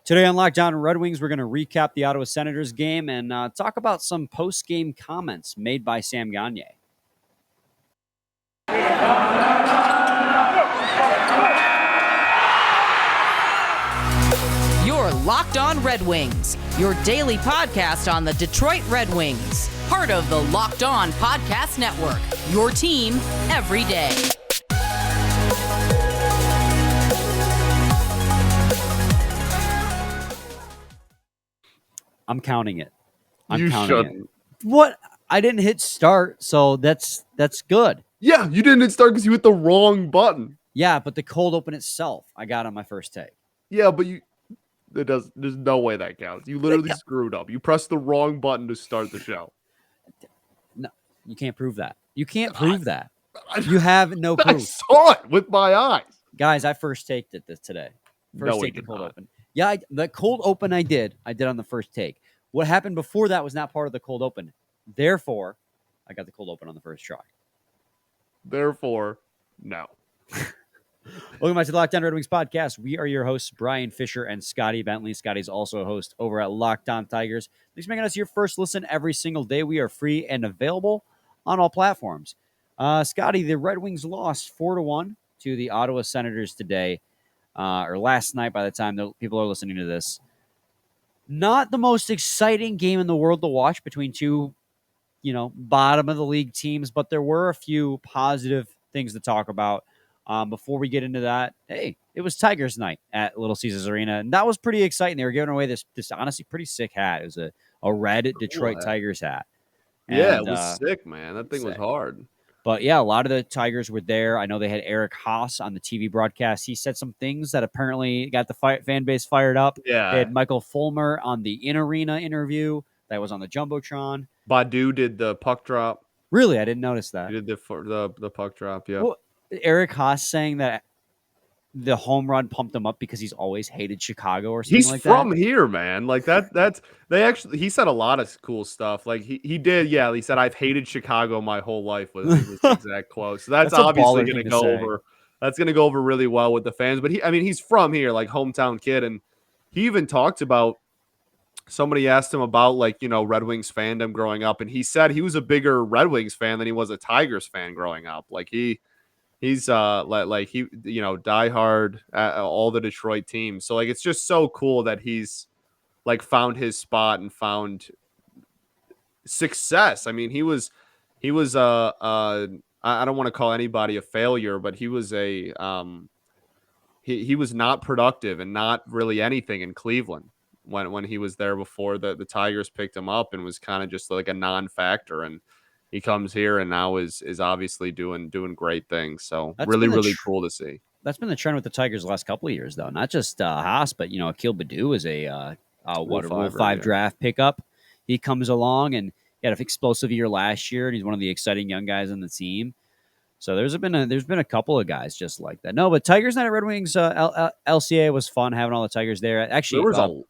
Today on Locked On Red Wings, we're going to recap the Ottawa Senators game and talk about some post-game comments made by Sam Gagner. You're Locked On Red Wings, your daily podcast on the Detroit Red Wings. Part of the Locked On Podcast Network, your team every day. I'm counting it. You shouldn't. What? I didn't hit start, so that's good. Yeah, you didn't hit start because you hit the wrong button. Yeah, but the cold open itself, I got on my first take. Yeah, but there's no way that counts. You literally screwed up. You pressed the wrong button to start the show. No, you can't prove that. You can't prove that. You have no proof. I saw it with my eyes. Guys, I first taked it today. First take the cold open. Yeah, the cold open I did on the first take. What happened before that was not part of the cold open. Therefore, I got the cold open on the first try. Therefore, no. Welcome back to the Locked On Red Wings podcast. We are your hosts, Brian Fisher and Scotty Bentley. Scotty's also a host over at Locked On Tigers. Thanks for making us your first listen every single day. We are free and available on all platforms. Scotty, the Red Wings lost 4-1 to the Ottawa Senators today. Or last night by the time people are listening to this. Not the most exciting game in the world to watch between two, bottom of the league teams, but there were a few positive things to talk about. Before we get into that, hey, it was Tigers night at Little Caesars Arena, and that was pretty exciting. They were giving away this honestly pretty sick hat. It was a red Detroit Tigers hat. Yeah, it was sick, man. That thing was hard. But, yeah, a lot of the Tigers were there. I know they had Eric Haas on the TV broadcast. He said some things that apparently got the fan base fired up. Yeah. They had Michael Fulmer on the in-arena interview that was on the Jumbotron. Badu did the puck drop. Really? I didn't notice that. He did the puck drop, yeah. Well, Eric Haas saying that the home run pumped him up because he's always hated Chicago or something like that. He's from here, man. Like he said a lot of cool stuff. Like he did, yeah. He said, "I've hated Chicago my whole life," was his exact quote. So that's obviously going to go over. That's going to go over really well with the fans. But he's from here, like hometown kid, and he even talked about. Somebody asked him about Red Wings fandom growing up, and he said he was a bigger Red Wings fan than he was a Tigers fan growing up. Like He's diehard at all the Detroit teams. So it's just so cool that he's found his spot and found success. I mean, he was I don't want to call anybody a failure, but he was he was not productive and not really anything in Cleveland when he was there before the Tigers picked him up and was kind of just like a non-factor. And he comes here and now is obviously doing great things. So that's really cool to see. That's been the trend with the Tigers the last couple of years, though. Not just Haas, but Akil Baddoo is a Rule 5 draft pickup. He comes along and he had an explosive year last year, and he's one of the exciting young guys on the team. So there's been a couple of guys just like that. No, but Tigers night at Red Wings LCA was fun having all the Tigers there. Actually,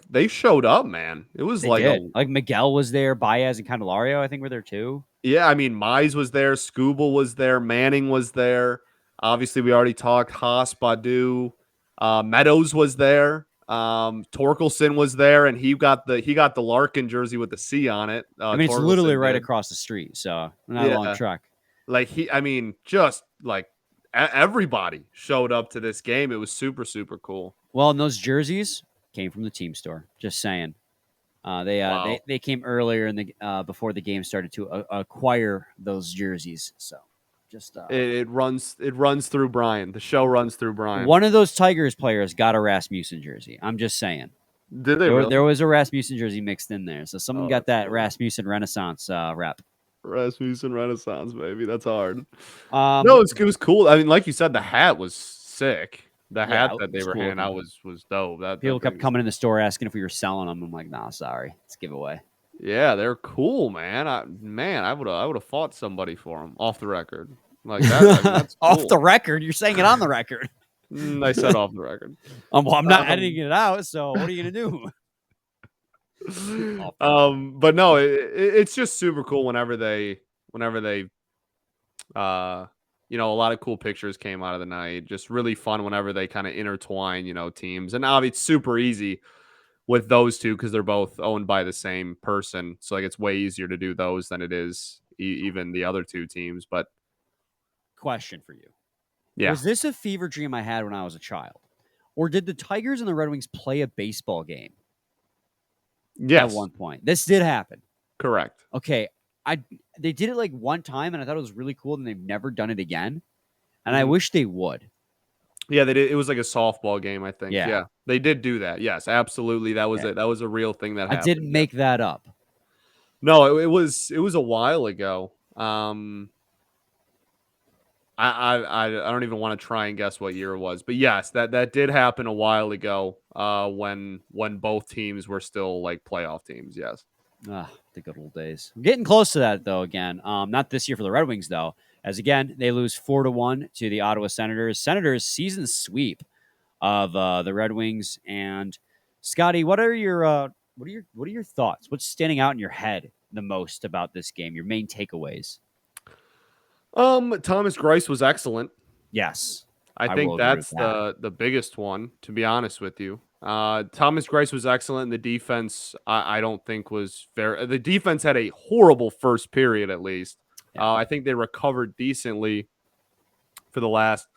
they showed up, man. It was like Miguel was there, Baez and Candelario, I think, were there too. Yeah, I mean, Mize was there, Skubal was there, Manning was there. Obviously, we already talked Haas, Baddoo, Meadows was there. Torkelson was there, and he got the Larkin jersey with the C on it. It's literally right across the street, so not a long trek. Everybody showed up to this game. It was super, super cool. Well, and those jerseys came from the team store. Just saying. They came earlier in the before the game started to acquire those jerseys. So just it runs through Brian. The show runs through Brian. One of those Tigers players got a Rasmussen jersey. I'm just saying. Did they? There was a Rasmussen jersey mixed in there, so someone got that cool. Rasmussen Renaissance rep. Rasmussen Renaissance, baby. That's hard. No, it was cool. I mean, like you said, the hat was sick. The hat that they were handing out was dope. People kept coming in the store asking if we were selling them. I'm like, nah, sorry, it's a giveaway. Yeah, they're cool, man. I would have fought somebody for them off the record. Like that. That's cool. Off the record? You're saying it on the record? I said off the record. Well, I'm not editing it out. So what are you gonna do? But no, it's just super cool whenever they a lot of cool pictures came out of the night. Just really fun whenever they kind of intertwine, teams. And obviously it's super easy with those two because they're both owned by the same person. So like it's way easier to do those than it is even the other two teams. But question for you. yeah. Was this a fever dream I had when I was a child? Or did the Tigers and the Red Wings play a baseball game? Yes. At one point. This did happen. Correct. Okay. They did it like one time, and I thought it was really cool, and they've never done it again. And I wish they would. Yeah, they did. It was like a softball game, I think. Yeah. Yeah, they did do that. Yes, absolutely. That was it. That was a real thing that happened. I didn't make that up. No, it was a while ago. I don't even want to try and guess what year it was, but yes, that did happen a while ago. When both teams were still like playoff teams. Yes. The good old days. I'm getting close to that though. Again, not this year for the Red Wings though, as again they lose 4-1 to the Ottawa Senators. Senators season sweep of the Red Wings. And Scotty, what are your thoughts? What's standing out in your head the most about this game? Your main takeaways? Thomas Greiss was excellent. Yes, I think that's the biggest one, to be honest with you. Thomas Greiss was excellent. The defense, I don't think was fair. The defense had a horrible first period, at least. Yeah. I think they recovered decently for the last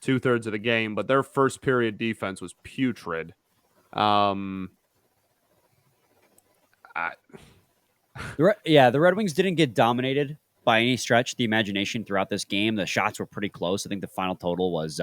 2/3 of the game, but their first period defense was putrid. The Red Wings didn't get dominated by any stretch of the imagination throughout this game. The shots were pretty close. I think the final total was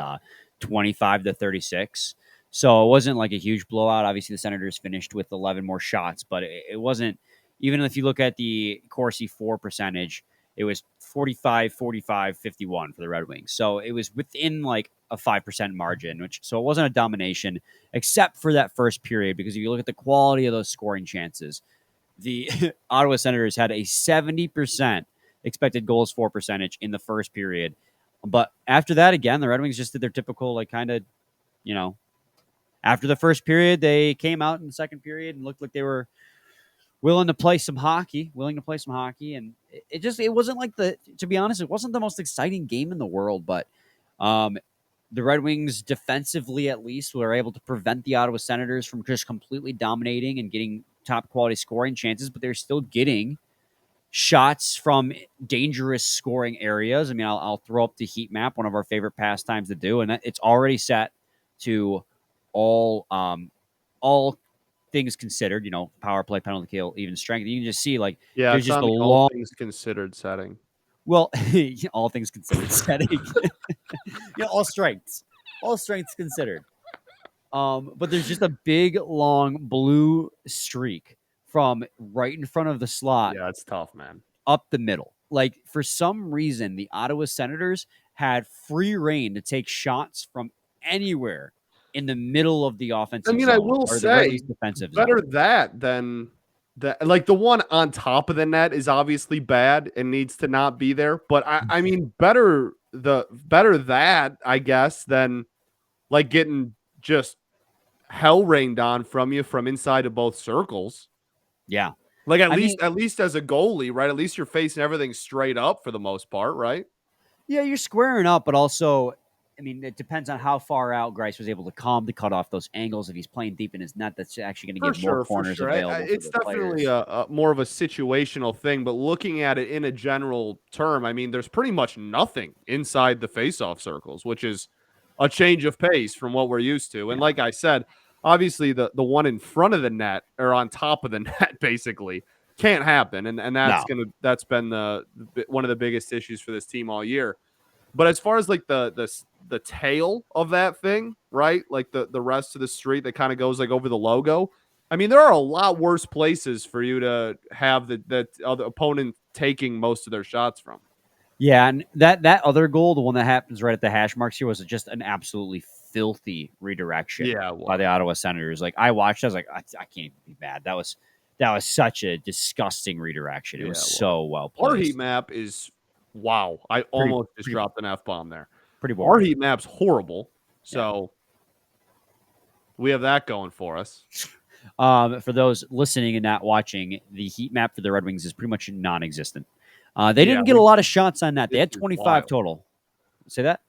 25-36. So it wasn't like a huge blowout. Obviously, the Senators finished with 11 more shots, but it wasn't, even if you look at the Corsi for percentage, it was 45, 45, 51 for the Red Wings. So it was within like a 5% margin, so it wasn't a domination, except for that first period, because if you look at the quality of those scoring chances, the Ottawa Senators had a 70% expected goals for percentage in the first period. But after that, again, the Red Wings just did their typical, like, kind of, after the first period, they came out in the second period and looked like they were willing to play some hockey. And it wasn't like to be honest, it wasn't the most exciting game in the world, but the Red Wings defensively, at least, were able to prevent the Ottawa Senators from just completely dominating and getting top quality scoring chances, but they're still getting shots from dangerous scoring areas. I mean, I'll throw up the heat map, one of our favorite pastimes to do, and it's already set to all things considered, power play, penalty kill, even strength. You can just see, like, there's just a long all things considered setting. Well, all things considered setting. All strengths considered. But there's just a big, long blue streak from right in front of the slot. Yeah, it's tough, man. Up the middle. Like, for some reason, the Ottawa Senators had free reign to take shots from anywhere in the middle of the offensive zone. I will say, better that than that. Like, the one on top of the net is obviously bad and needs to not be there. But I mean, better that, I guess, than like getting just hell rained on from you from inside of both circles. Yeah. Like, at least as a goalie, right? At least you're facing everything straight up for the most part, right? Yeah, you're squaring up, but also, I mean, it depends on how far out Greiss was able to come to cut off those angles. If he's playing deep in his net, that's actually going to give more corners available. It's definitely a more of a situational thing, but looking at it in a general term, I mean, there's pretty much nothing inside the faceoff circles, which is a change of pace from what we're used to. And like I said, obviously the one in front of the net or on top of the net basically can't happen. And that's been one of the biggest issues for this team all year. But as far as like the tail of that thing, right? Like the rest of the street that kind of goes like over the logo. I mean, there are a lot worse places for you to have the other opponent taking most of their shots from. Yeah, and that other goal, the one that happens right at the hash marks here, was just an absolutely filthy redirection by the Ottawa Senators. Like, I watched, I was like, I can't even be mad. That was such a disgusting redirection. It was so well placed. Our heat map is wow. I almost dropped an F-bomb there. Pretty boring. Our heat map's horrible. So we have that going for us. For those listening and not watching, the heat map for the Red Wings is pretty much non-existent. They didn't get a lot of shots on that. They had 25 total. Say that?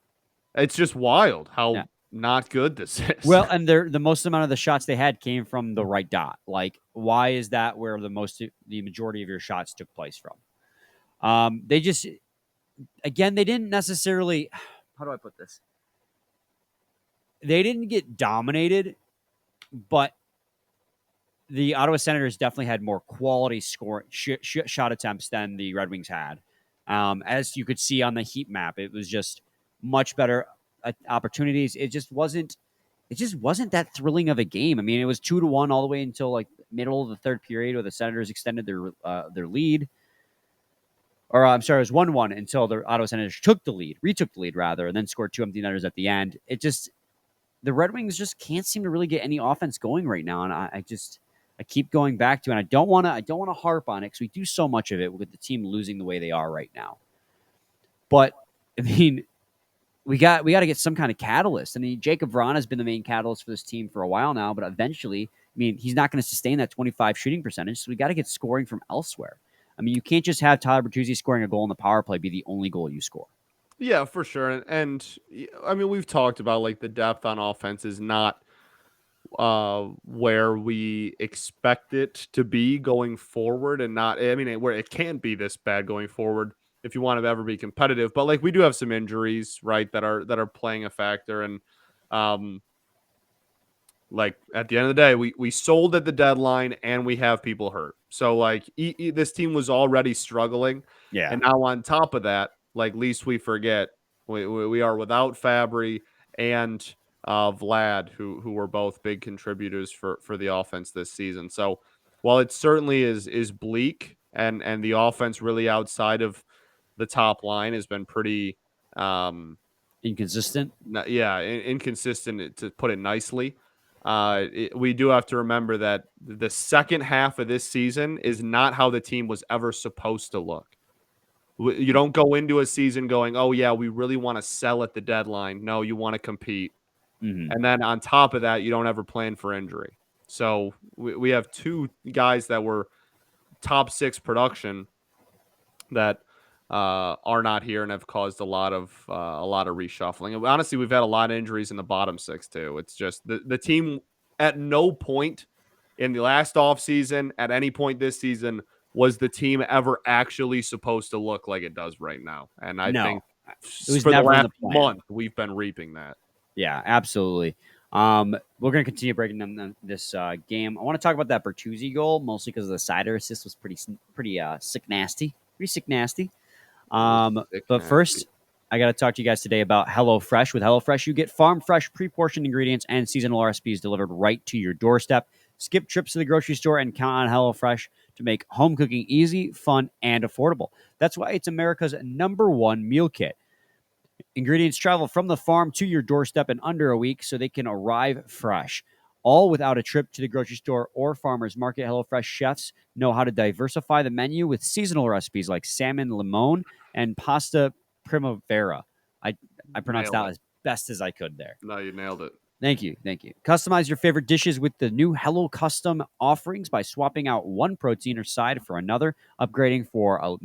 It's just wild Yeah. how not good this is. Well, and the most amount of the shots they had came from the right dot. Like, why is that where the majority of your shots took place from? They just, again, they didn't necessarily. How do I put this? They didn't get dominated, but the Ottawa Senators definitely had more quality shot attempts than the Red Wings had. As you could see on the heat map, it was just much better opportunities. It just wasn't that thrilling of a game. I mean, it was 2-1 all the way until like middle of the third period, where the Senators extended their lead. Or I'm sorry, it was 1-1 until the Ottawa Senators retook the lead rather, and then scored 2 empty netters at the end. The Red Wings just can't seem to really get any offense going right now, and I keep going back to it. And I don't want to harp on it because we do so much of it with the team losing the way they are right now. But I mean, we got to get some kind of catalyst. I mean, Jacob Vrana has been the main catalyst for this team for a while now, but eventually, I mean, he's not going to sustain that 25 shooting percentage, so we got to get scoring from elsewhere. I mean, you can't just have Tyler Bertuzzi scoring a goal in the power play be the only goal you score. Yeah, for sure. And I mean, we've talked about like the depth on offense is not where we expect it to be going forward, and not, I mean, where it can't be this bad going forward if you want to ever be competitive. But like, we do have some injuries, right, that are playing a factor. And like at the end of the day, we sold at the deadline and we have people hurt. So like this team was already struggling. Yeah. And now on top of that, like, least we forget, we are without Fabry and Vlad, who were both big contributors for the offense this season. So while it certainly is bleak, and the offense really outside of the top line has been pretty inconsistent. Inconsistent, to put it nicely. We do have to remember that the second half of this season is not how the team was ever supposed to look. You don't go into a season going, oh, yeah, we really want to sell at the deadline. No, you want to compete. Mm-hmm. And then on top of that, you don't ever plan for injury. So we have two guys that were top 6 production that are not here and have caused a lot of reshuffling. And honestly, we've had a lot of injuries in the bottom 6 too. It's just the team at no point in the last offseason, at any point this season, was the team ever actually supposed to look like it does right now. And I think for the last month, we've been reaping that. Yeah, absolutely. We're going to continue breaking down this game. I want to talk about that Bertuzzi goal, mostly because the Seider assist was pretty sick nasty. Pretty sick nasty. But first, I got to talk to you guys today about HelloFresh. With HelloFresh, you get farm fresh, pre-portioned ingredients and seasonal recipes delivered right to your doorstep. Skip trips to the grocery store and count on HelloFresh to make home cooking easy, fun, and affordable. That's why it's America's #1 meal kit. Ingredients travel from the farm to your doorstep in under a week, so they can arrive fresh, all without a trip to the grocery store or farmer's market. HelloFresh chefs know how to diversify the menu with seasonal recipes like salmon limon and pasta primavera. I pronounced that as best as I could there. No, you nailed it. Thank you. Customize your favorite dishes with the new Hello Custom offerings by swapping out one protein or side for another, upgrading for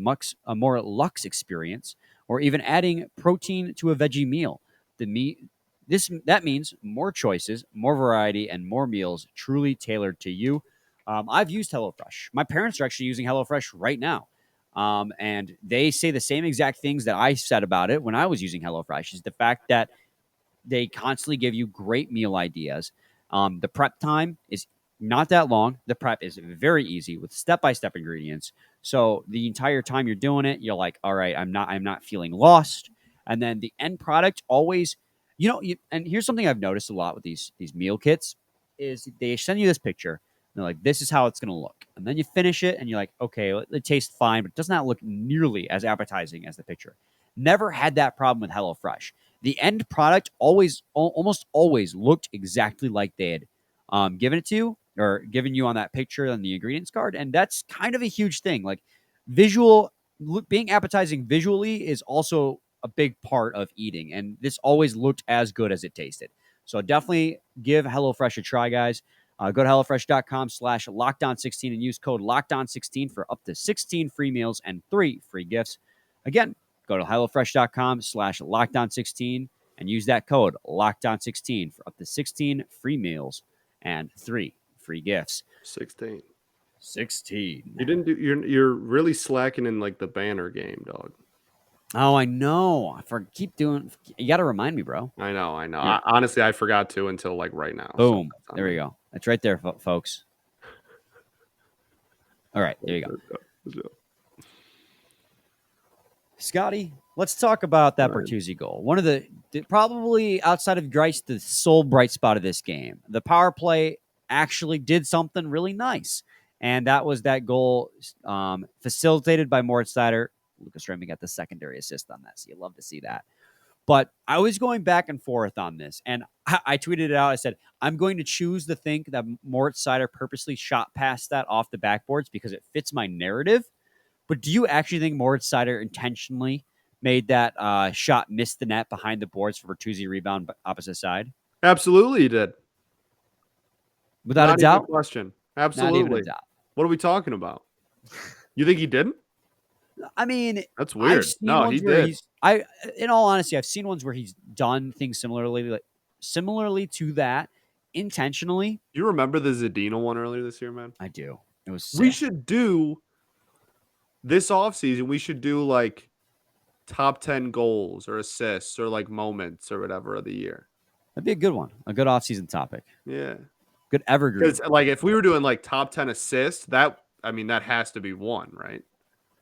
a more luxe experience, or even adding protein to a veggie meal. That means more choices, more variety, and more meals truly tailored to you. I've used HelloFresh. My parents are actually using HelloFresh right now. And they say the same exact things that I said about it when I was using HelloFresh, is the fact that they constantly give you great meal ideas. The prep time is not that long. The prep is very easy with step-by-step ingredients. So the entire time you're doing it, you're like, all right, I'm not feeling lost. And then the end product always, and here's something I've noticed a lot with these meal kits is they send you this picture. And they're like, this is how it's going to look. And then you finish it and you're like, okay, it tastes fine, but it does not look nearly as appetizing as the picture. Never had that problem with HelloFresh. The end product almost always looked exactly like they had given it to you, or given you on that picture on the ingredients card. And that's kind of a huge thing. Like, being appetizing visually is also a big part of eating. And this always looked as good as it tasted. So definitely give HelloFresh a try, guys. Go to HelloFresh.com/lockdown16 and use code lockdown16 for up to 16 free meals and 3 free gifts. Again, go Go to HelloFresh.com/lockdown16 and use that code lockdown16 for up to 16 free meals and 3 free gifts. 16. 16. You didn't do. You're really slacking in like the banner game, dog. Oh, I know. Keep doing. You got to remind me, bro. I know. Yeah. Honestly, I forgot to until like right now. Boom. So there we go. That's right there, folks. All right. There you go. Scotty, let's talk about that Bertuzzi goal. One of the probably outside of Greiss, the sole bright spot of this game. The power play actually did something really nice, and that was that goal facilitated by Moritz Seider. Lucas Raymond got the secondary assist on that, so you love to see that. But I was going back and forth on this, and I tweeted it out. I said, I'm going to choose to think that Moritz Seider purposely shot past that off the backboards because it fits my narrative. But do you actually think Moritz Seider intentionally made that shot miss the net behind the boards for Bertuzzi rebound opposite side? Absolutely, he did. Without Not a doubt. Even a question. Absolutely. Not even a doubt. What are we talking about? You think he didn't? I mean, that's weird. No, he did. In all honesty, I've seen ones where he's done things similarly to that intentionally. You remember the Zadina one earlier this year, man? I do. It was sick. We should do this offseason. We should do like top 10 goals or assists or like moments or whatever of the year. That'd be a good one. A good offseason topic. Yeah. Good evergreen. Because like if we were doing like top 10 assists, that has to be one, right?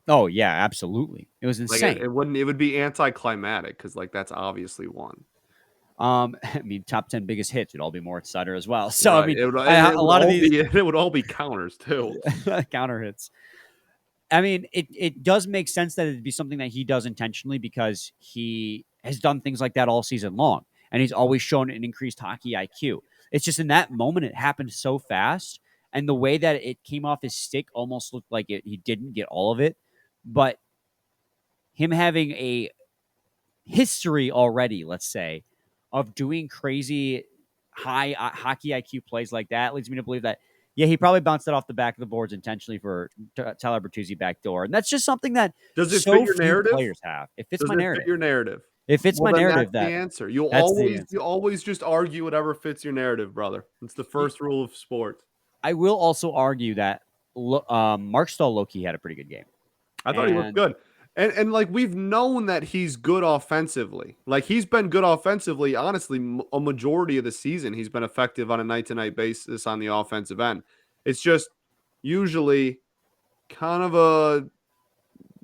Oh yeah, absolutely. It was insane. Like it would be anticlimactic because like that's obviously one. I mean, top 10 biggest hits would all be Moritz Seider as well. So right. I mean, a lot of these it would all be counters too. Counter hits. I mean, it does make sense that it'd be something that he does intentionally because he has done things like that all season long, and he's always shown an increased hockey IQ. It's just in that moment it happened so fast, and the way that it came off his stick almost looked like he didn't get all of it. But him having a history already, let's say, of doing crazy high hockey IQ plays like that leads me to believe that, yeah, he probably bounced it off the back of the boards intentionally for Tyler Bertuzzi backdoor. And that's just something that does it fit your narrative? Players have. It fits does my narrative. Fit your narrative. If it's my narrative, that's the answer. You always just argue whatever fits your narrative, brother. It's the first rule of sports. I will also argue that Mark Stahl low-key had a pretty good game. I thought he looked good. And like we've known that he's good offensively. Like he's been good offensively. Honestly, a majority of the season, he's been effective on a night-to-night basis on the offensive end. It's just usually kind of a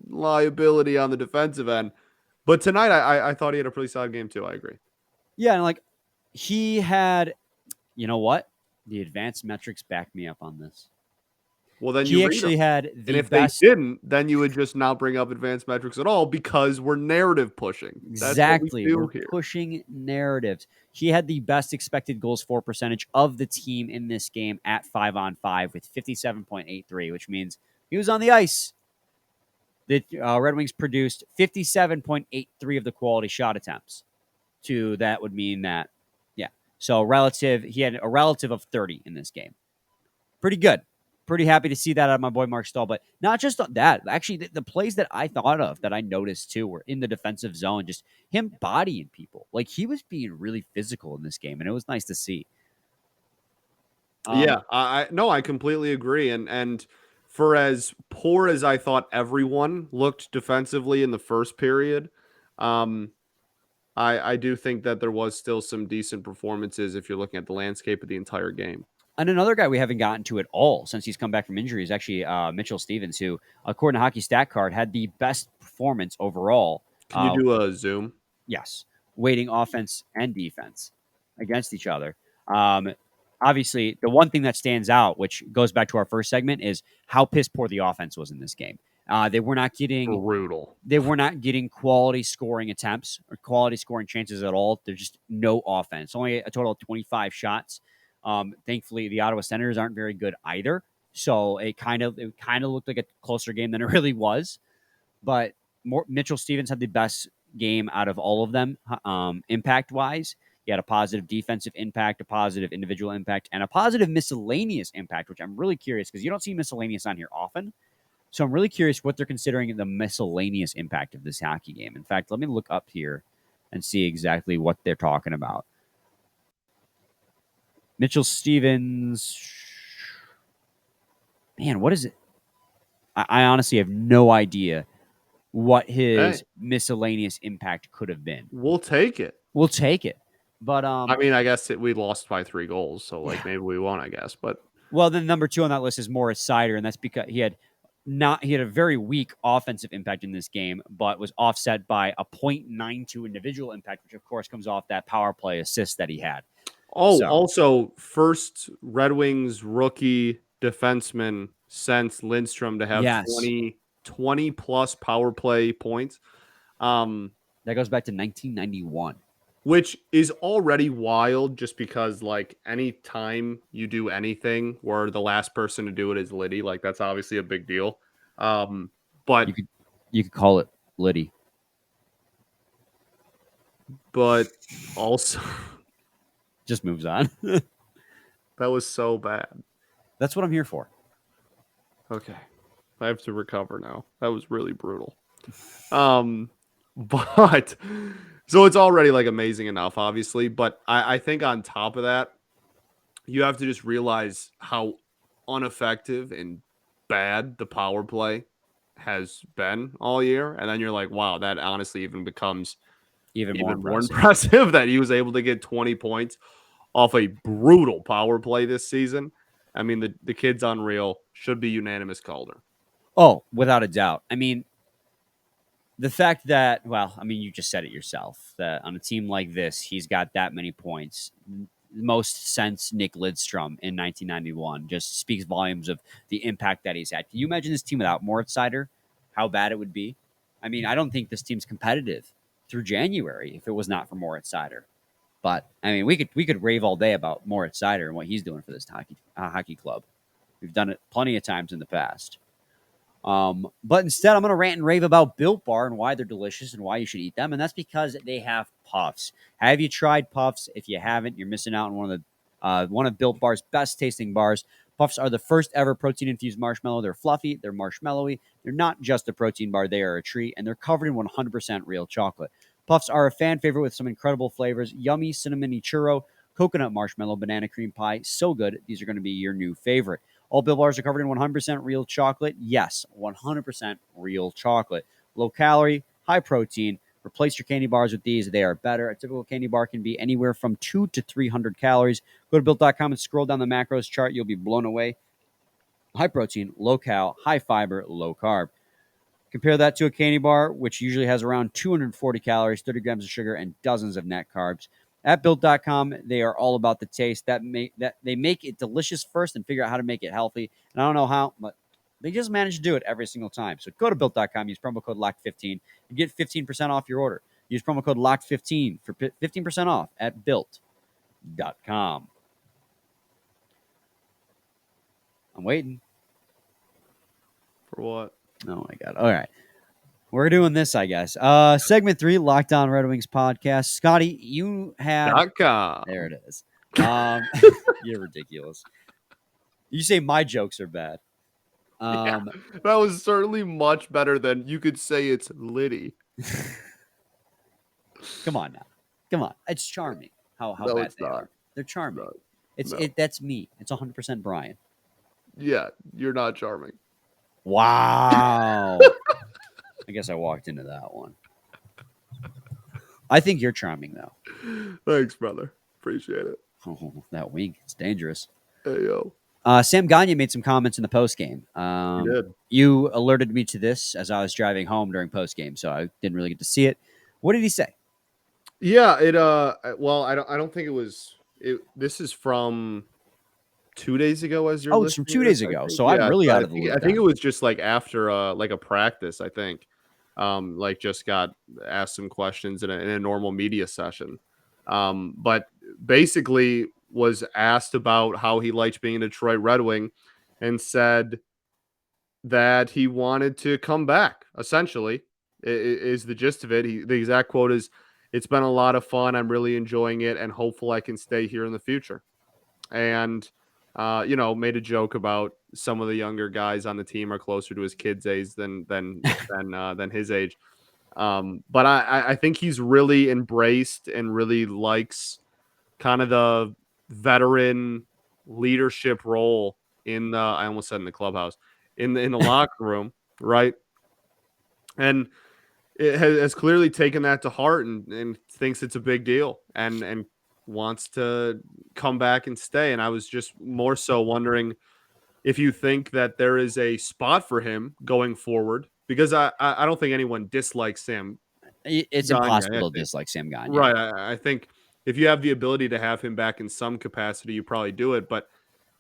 liability on the defensive end. But tonight, I thought he had a pretty solid game too. I agree. Yeah, and like he had, you know what? The advanced metrics back me up on this. Well, then he actually had the and if best... they didn't, then you would just not bring up advanced metrics at all because we're narrative pushing. Exactly. We're pushing narratives. He had the best expected goals for percentage of the team in this game at 5-on-5 with 57.83, which means he was on the ice. The Red Wings produced 57.83 of the quality shot attempts. That would mean that, yeah. So he had a relative of 30 in this game. Pretty good. Pretty happy to see that out of my boy Mark Stahl. But not just that. Actually, the plays that I thought of that I noticed too were in the defensive zone. Just him bodying people. Like he was being really physical in this game, and it was nice to see. Yeah, I completely agree. And for as poor as I thought everyone looked defensively in the first period, I do think that there was still some decent performances if you're looking at the landscape of the entire game. And another guy we haven't gotten to at all since he's come back from injury is actually Mitchell Stevens, who, according to Hockey Stat Card, had the best performance overall. Can you do a zoom? Yes. Weighting offense and defense against each other. Obviously, the one thing that stands out, which goes back to our first segment, is how piss poor the offense was in this game. They were not getting brutal. They were not getting quality scoring attempts or quality scoring chances at all. There's just no offense. Only a total of 25 shots. Thankfully, the Ottawa Senators aren't very good either, so it kind of looked like a closer game than it really was. But Mitchell Stevens had the best game out of all of them, impact-wise. He had a positive defensive impact, a positive individual impact, and a positive miscellaneous impact, which I'm really curious because you don't see miscellaneous on here often. So I'm really curious what they're considering the miscellaneous impact of this hockey game. In fact, let me look up here and see exactly what they're talking about. Mitchell Stevens. Man, what is it? I honestly have no idea what his miscellaneous impact could have been. We'll take it. We'll take it. But I mean, I guess we lost by 3 goals, so like maybe we won, I guess. But well, then number 2 on that list is Moritz Seider, and that's because he had a very weak offensive impact in this game, but was offset by a .92 individual impact, which of course comes off that power play assist that he had. Oh, so. Also first Red Wings rookie defenseman since Lindstrom to have 20 plus power play points. That goes back to 1991. Which is already wild just because, like, any time you do anything where the last person to do it is Liddy, like, that's obviously a big deal. But you could call it Liddy. But also... just moves on. That was so bad. That's what I'm here for. Okay. I have to recover now. That was really brutal. But... So it's already like amazing enough, obviously. But I think on top of that, you have to just realize how ineffective and bad the power play has been all year. And then you're like, wow, that honestly even becomes even more impressive that he was able to get 20 points off a brutal power play this season. I mean, the kid's unreal. Should be unanimous Calder. Oh, without a doubt. I mean, the fact that, well, I mean, you just said it yourself, that on a team like this, he's got that many points, most since Nick Lidstrom in 1991, just speaks volumes of the impact that he's had. Can you imagine this team without Moritz Seider, how bad it would be? I mean, I don't think this team's competitive through January if it was not for Moritz Seider. But, I mean, we could rave all day about Moritz Seider and what he's doing for this hockey club. We've done it plenty of times in the past. But instead, I'm going to rant and rave about Built Bar and why they're delicious and why you should eat them. And that's because they have puffs. Have you tried puffs? If you haven't, you're missing out on one of Built Bar's best tasting bars. Puffs are the first ever protein infused marshmallow. They're fluffy. They're marshmallowy. They're not just a protein bar. They are a treat, and they're covered in 100% real chocolate. Puffs are a fan favorite with some incredible flavors: yummy cinnamony churro, coconut marshmallow, banana cream pie. So good. These are going to be your new favorite. All Built Bars are covered in 100% real chocolate. Yes, 100% real chocolate. Low calorie, high protein. Replace your candy bars with these. They are better. A typical candy bar can be anywhere from 200 to 300 calories. Go to Built.com and scroll down the macros chart. You'll be blown away. High protein, low cal, high fiber, low carb. Compare that to a candy bar, which usually has around 240 calories, 30 grams of sugar, and dozens of net carbs. At Built.com, they are all about the taste. That they make it delicious first and figure out how to make it healthy. And I don't know how, but they just manage to do it every single time. So go to Built.com, use promo code LOCKED15, and get 15% off your order. Use promo code LOCKED15 for 15% off at Built.com. I'm waiting. For what? Oh, my God. All right. We're doing this, I guess. Segment 3, Locked On Red Wings podcast. Scotty, you have... There it is. You're ridiculous. You say my jokes are bad. Yeah, that was certainly much better than you could say it's Liddy. Come on now. Come on. It's charming how no, bad they are. They're charming. That's me. It's 100% Brian. Yeah, you're not charming. Wow. I guess I walked into that one. I think you're charming, though. Thanks, brother. Appreciate it. Oh, that wink. It's dangerous. Hey, yo. Sam Gagner made some comments in the postgame. He did. You alerted me to this as I was driving home during postgame, so I didn't really get to see it. What did he say? Yeah, well, I don't think it was this is from 2 days ago as you're listening. It's from 2 days ago. So I'm really out of the loop. I think it was just like after like a practice, I think. Like just got asked some questions in a normal media session. But basically was asked about how he liked being a Detroit Red Wing and said that he wanted to come back, essentially, is the gist of it. The exact quote is, "It's been a lot of fun. I'm really enjoying it and hopeful I can stay here in the future." And, made a joke about some of the younger guys on the team are closer to his kid's age than his age. But I think he's really embraced and really likes kind of the veteran leadership role in the, I almost said in the clubhouse, in the locker room, right? And it has clearly taken that to heart and thinks it's a big deal and wants to come back and stay. And I was just more so wondering if you think that there is a spot for him going forward, because I don't think anyone dislikes Sam It's Gagner. impossible to dislike Sam Gagner. Right. I think if you have the ability to have him back in some capacity, you probably do it. But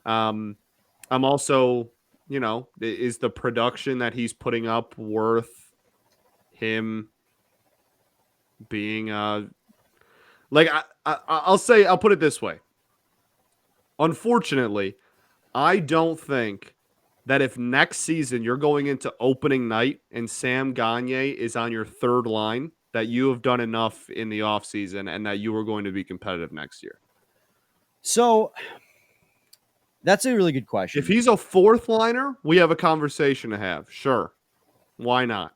I'm also, is the production that he's putting up worth him being like I'll put it this way. Unfortunately, I don't think that if next season you're going into opening night and Sam Gagner is on your third line, that you have done enough in the offseason and that you are going to be competitive next year. So that's a really good question. If he's a fourth liner, we have a conversation to have. Sure. Why not?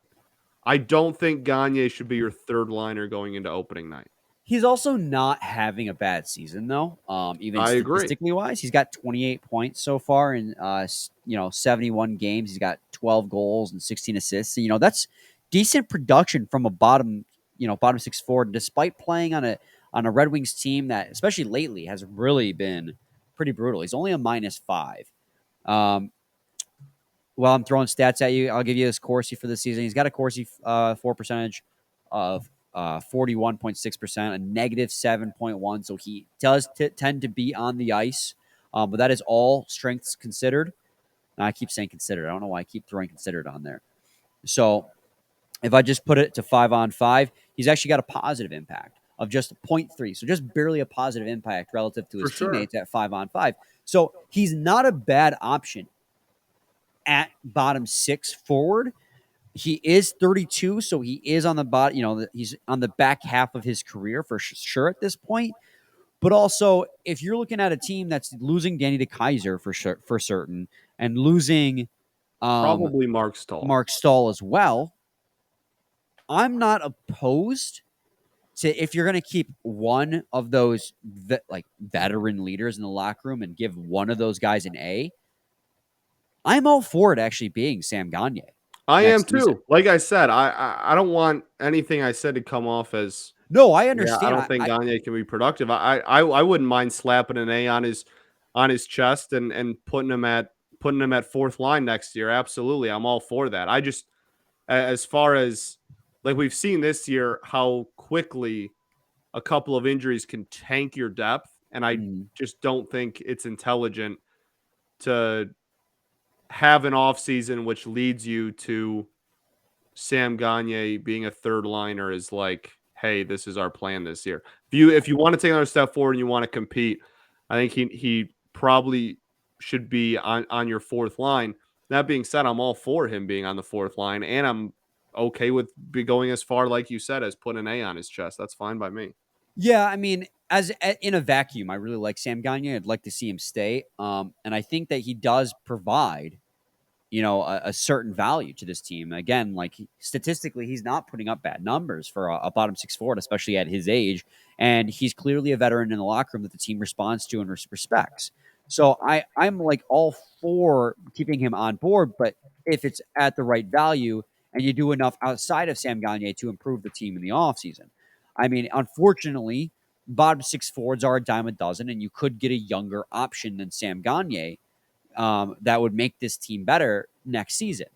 I don't think Gagner should be your third liner going into opening night. He's also not having a bad season, though. Even I statistically wise, he's got 28 points so far in 71 games. He's got 12 goals and 16 assists. So, that's decent production from a bottom six forward, despite playing on a Red Wings team that, especially lately, has really been pretty brutal. He's only a -5. Well, I'm throwing stats at you. I'll give you his Corsi for the season. He's got a Corsi for percentage of 41.6%, a -7.1. So he does tend to be on the ice, but that is all strengths considered. Now, I keep saying considered. I don't know why I keep throwing considered on there. So if I just put it to 5-on-5, he's actually got a positive impact of just 0.3. So just barely a positive impact relative to his teammates at 5-on-5. So he's not a bad option at bottom six forward. He is 32, so he is on the bottom. He's on the back half of his career for sure at this point. But also, if you're looking at a team that's losing Danny DeKeyser for certain, and losing probably Mark Stahl as well, I'm not opposed to, if you're going to keep one of those veteran leaders in the locker room and give one of those guys an A. I'm all for it actually being Sam Gagner. I am too. Season. Like I said, I don't want anything I said to come off as no. I understand. I don't think Gagner can be productive. I wouldn't mind slapping an A on his chest and putting him at fourth line next year. Absolutely, I'm all for that. I just, as far as like we've seen this year, how quickly a couple of injuries can tank your depth, and I just don't think it's intelligent to have an offseason which leads you to Sam Gagner being a third liner is like, hey, this is our plan this year. If you want to take another step forward and you want to compete, I think he probably should be on your fourth line. That being said, I'm all for him being on the fourth line, and I'm okay with going as far, like you said, as putting an A on his chest. That's fine by me. Yeah, I mean, as in a vacuum, I really like Sam Gagner. I'd like to see him stay. And I think that he does provide, a certain value to this team. Again, like statistically, he's not putting up bad numbers for a bottom six forward, especially at his age. And he's clearly a veteran in the locker room that the team responds to and respects. So I'm like all for keeping him on board, but if it's at the right value and you do enough outside of Sam Gagner to improve the team in the offseason. I mean, unfortunately, bottom six forwards are a dime a dozen, and you could get a younger option than Sam Gagner that would make this team better next season.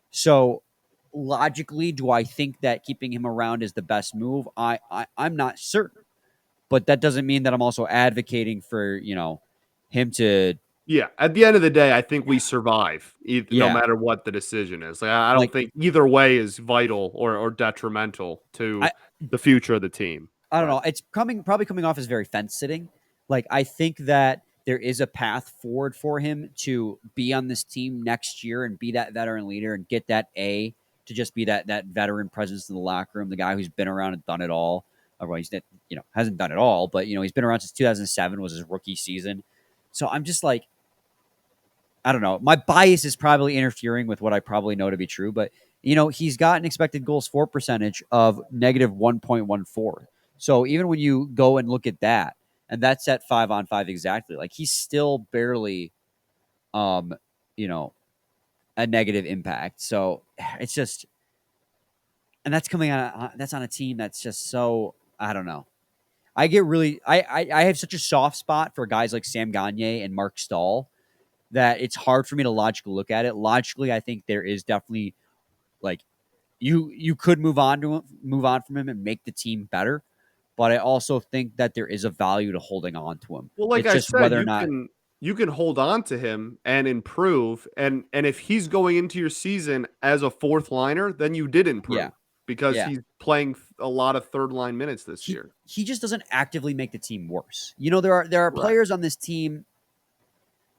So logically, do I think that keeping him around is the best move? I'm not certain, but that doesn't mean that I'm also advocating for, him to. Yeah, at the end of the day, I think we survive no matter what the decision is. Like, I don't think either way is vital or detrimental to the future of the team. I don't know. It's probably coming off as very fence sitting. Like, I think that there is a path forward for him to be on this team next year and be that veteran leader and get that A, to just be that veteran presence in the locker room, the guy who's been around and done it all. Well, he's hasn't done it all, but he's been around since 2007 was his rookie season. So I'm just like, I don't know. My bias is probably interfering with what I probably know to be true, but he's got an expected goals for percentage of negative 1.14. So even when you go and look at that, and that's at 5-on-5 exactly, like he's still barely, um, you know, a negative impact. So it's just, and that's coming on. That's on a team that's just so, I don't know. I get really, I have such a soft spot for guys like Sam Gagner and Mark Stahl that it's hard for me to logically look at it. Logically, I think there is definitely like you could move on from him and make the team better. But I also think that there is a value to holding on to him. Well, like It's I just said, whether or not you can hold on to him and improve. And if he's going into your season as a fourth liner, then you did improve because yeah. he's playing a lot of third line minutes this year. He just doesn't actively make the team worse. There are players on this team.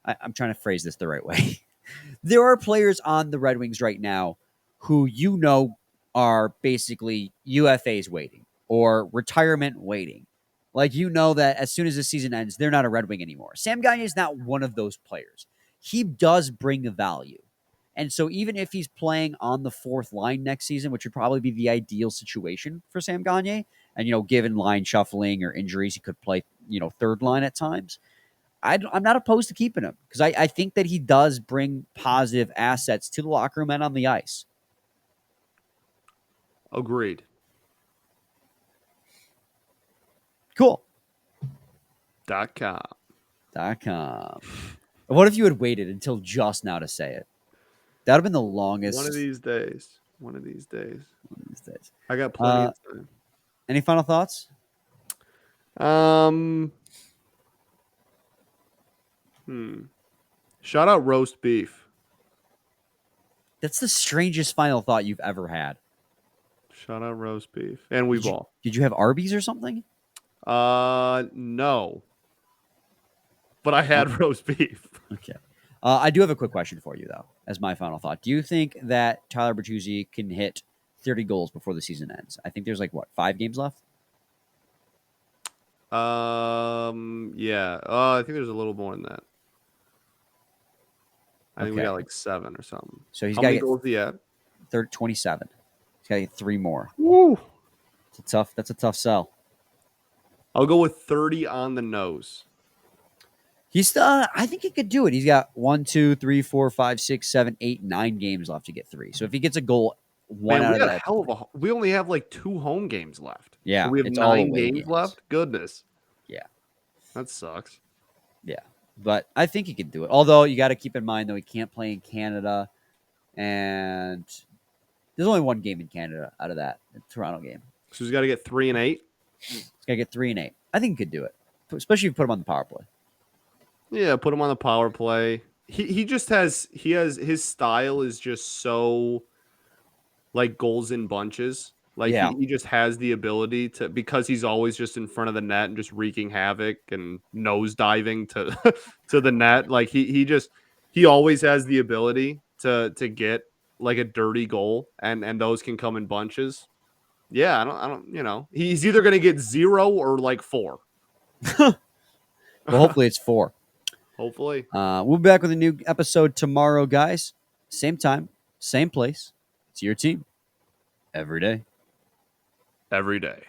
I'm trying to phrase this the right way. There are players on the Red Wings right now who are basically UFAs waiting or retirement waiting. Like that as soon as the season ends, they're not a Red Wing anymore. Sam Gagner is not one of those players. He does bring a value. And so even if he's playing on the fourth line next season, which would probably be the ideal situation for Sam Gagner, and given line shuffling or injuries, he could play third line at times. I'm not opposed to keeping him because I think that he does bring positive assets to the locker room and on the ice. Agreed. Cool. .com. What if you had waited until just now to say it? That would have been the longest. One of these days. I got plenty of time. Any final thoughts? Shout out roast beef. That's the strangest final thought you've ever had. Shout out roast beef. And we ball. Did you have Arby's or something? No. But I had roast beef. Okay. I do have a quick question for you, though, as my final thought. Do you think that Tyler Bertuzzi can hit 30 goals before the season ends? I think there's 5 games left? Yeah. I think there's a little more than that. I think we got 7 or something. So he's got to get goals he had? 27. He's got to get 3 more. Woo! That's a tough sell. I'll go with 30 on the nose. He's still, I think he could do it. He's got 1, 2, 3, 4, 5, 6, 7, 8, 9 games left to get 3. So if he gets a goal, one out of that. We only have 2 home games left. Yeah. So we have 9 games left. Goodness. Yeah. That sucks. Yeah. But I think he could do it. Although you got to keep in mind, though, he can't play in Canada. And there's only 1 game in Canada out of that, the Toronto game. So he's got to get 3 and 8? He's got to get 3 and 8. I think he could do it, especially if you put him on the power play. Yeah, put him on the power play. He just has his style is just so goals in bunches. He just has the ability to, because he's always just in front of the net and just wreaking havoc and nose diving to to the net. He always has the ability to get a dirty goal, and those can come in bunches. Yeah, I don't he's either going to get 0 or 4. Well, hopefully it's 4. Hopefully. We'll be back with a new episode tomorrow, guys. Same time, same place. It's your team. Every day. Every day.